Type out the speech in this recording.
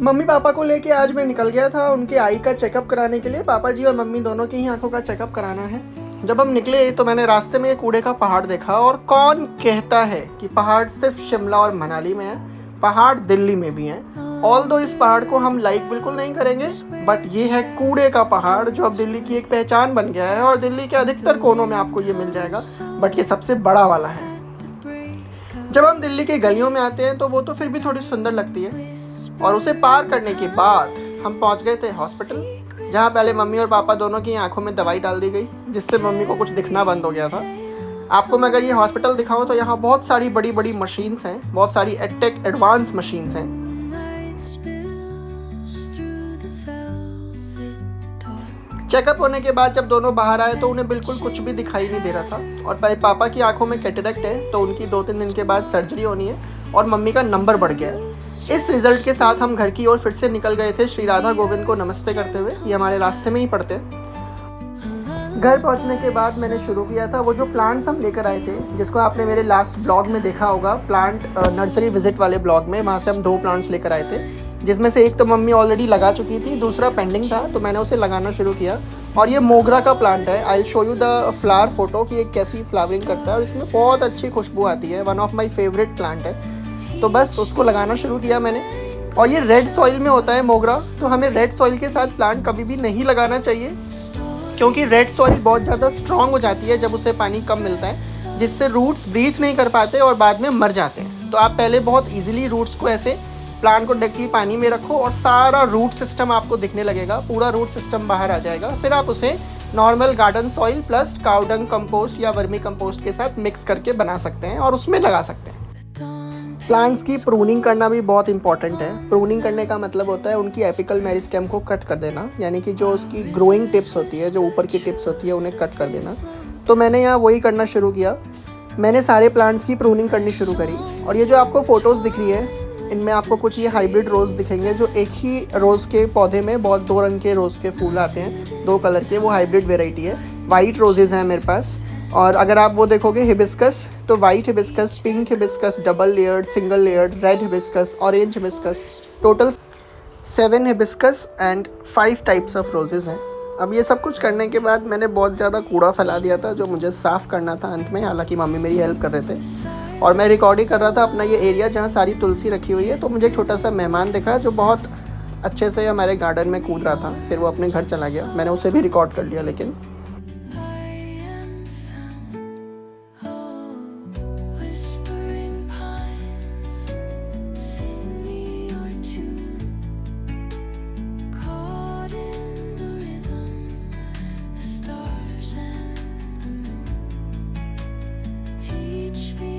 Mummy papa को लेके आज मैं निकल गया था उनके आई का चेकअप कराने के लिए। पापा जी और मम्मी दोनों की ही आंखों का चेकअप कराना है। जब हम निकले तो मैंने रास्ते में एक कूड़े का पहाड़ देखा, और कौन कहता है कि पहाड़ सिर्फ शिमला और मनाली में है, पहाड़ दिल्ली में भी हैं। ऑल दो इस पहाड़ को हम लाइक बिल्कुल नहीं करेंगे, बट ये है कूड़े का पहाड़ जो अब दिल्ली की एक पहचान बन गया है, और दिल्ली के अधिकतर कोनों में आपको ये मिल जाएगा, बट ये सबसे बड़ा वाला है। जब हम दिल्ली के गलियों में आते हैं तो वो तो फिर भी थोड़ी सुंदर लगती है, और उसे पार करने के बाद हम पहुंच गए थे हॉस्पिटल, जहां पहले मम्मी और पापा दोनों की आंखों में दवाई डाल दी गई, जिससे मम्मी को कुछ दिखना बंद हो गया था। आपको मैं अगर ये हॉस्पिटल दिखाऊं तो यहाँ बहुत सारी बड़ी बड़ी मशीन्स हैं, बहुत सारी एडटेक एडवांस मशीन्स हैं। चेकअप होने के बाद जब दोनों बाहर आए तो उन्हें बिल्कुल कुछ भी दिखाई नहीं दे रहा था, और पापा की आंखों में कैटरेक्ट है तो उनकी 2-3 दिन के बाद सर्जरी होनी है, और मम्मी का नंबर बढ़ गया है। इस रिजल्ट के साथ हम घर की ओर फिर से निकल गए थे, श्री राधा गोविंद को नमस्ते करते हुए। ये हमारे रास्ते में ही पड़ते। घर पहुंचने के बाद मैंने शुरू किया था वो जो प्लांट्स हम लेकर आए थे, जिसको आपने मेरे लास्ट ब्लॉग में देखा होगा, प्लांट नर्सरी विजिट वाले ब्लॉग में। वहाँ से हम 2 प्लांट्स लेकर आए थे, जिसमें से एक तो मम्मी ऑलरेडी लगा चुकी थी, दूसरा पेंडिंग था, तो मैंने उसे लगाना शुरू किया। और ये मोगरा का प्लांट है। I show you the flower photo कि ये कैसी फ्लावरिंग करता है, और इसमें बहुत अच्छी खुशबू आती है। One of my favourite plant है। तो बस उसको लगाना शुरू किया मैंने। और ये रेड सॉइल में होता है मोगरा, तो हमें रेड सॉइल के साथ प्लांट कभी भी नहीं लगाना चाहिए, क्योंकि रेड सॉइल बहुत ज़्यादा स्ट्रॉन्ग हो जाती है जब उसे पानी कम मिलता है, जिससे रूट्स ब्रीथ नहीं कर पाते और बाद में मर जाते हैं। तो आप पहले बहुत ईजिली रूट्स को ऐसे प्लांट को डायरेक्टली पानी में रखो, और सारा रूट सिस्टम आपको दिखने लगेगा, पूरा रूट सिस्टम बाहर आ जाएगा। फिर आप उसे normal garden soil plus cow dung compost या वर्मी कंपोस्ट के साथ मिक्स करके बना सकते हैं और उसमें लगा सकते हैं। प्लांट्स की प्रूनिंग करना भी बहुत इंपॉर्टेंट है। प्रूनिंग करने का मतलब होता है उनकी एपिकल मेरिस्टेम को कट कर देना, यानी कि जो उसकी ग्रोइंग टिप्स होती है, जो ऊपर की टिप्स होती है, उन्हें कट कर देना। तो मैंने यहाँ वही करना शुरू किया। मैंने सारे प्लांट्स की प्रूनिंग करनी शुरू करी। और ये जो आपको फ़ोटोज़ दिख रही है, इनमें आपको कुछ ये हाइब्रिड रोज़ दिखेंगे, जो एक ही रोज़ के पौधे में बहुत 2 रंग के रोज़ के फूल आते हैं, 2 कलर के। वो हाइब्रिड वेराइटी है। वाइट रोजेज़ हैं मेरे पास। और अगर आप वो देखोगे हिबिस्कस, तो white hibiscus, pink hibiscus, double layered, single layered, red hibiscus, orange hibiscus, total 7 hibiscus and 5 types of roses हैं। अब ये सब कुछ करने के बाद मैंने बहुत ज़्यादा कूड़ा फैला दिया था, जो मुझे साफ़ करना था अंत में। हालांकि मम्मी मेरी हेल्प कर रहे थे, और मैं रिकॉर्डिंग कर रहा था अपना ये एरिया जहाँ सारी तुलसी रखी हुई है। तो मुझे एक छोटा सा मेहमान दिखा जो बहुत अच्छे से हमारे गार्डन में कूद रहा था। फिर वो अपने घर चला गया, मैंने उसे भी रिकॉर्ड कर लिया। लेकिन Teach me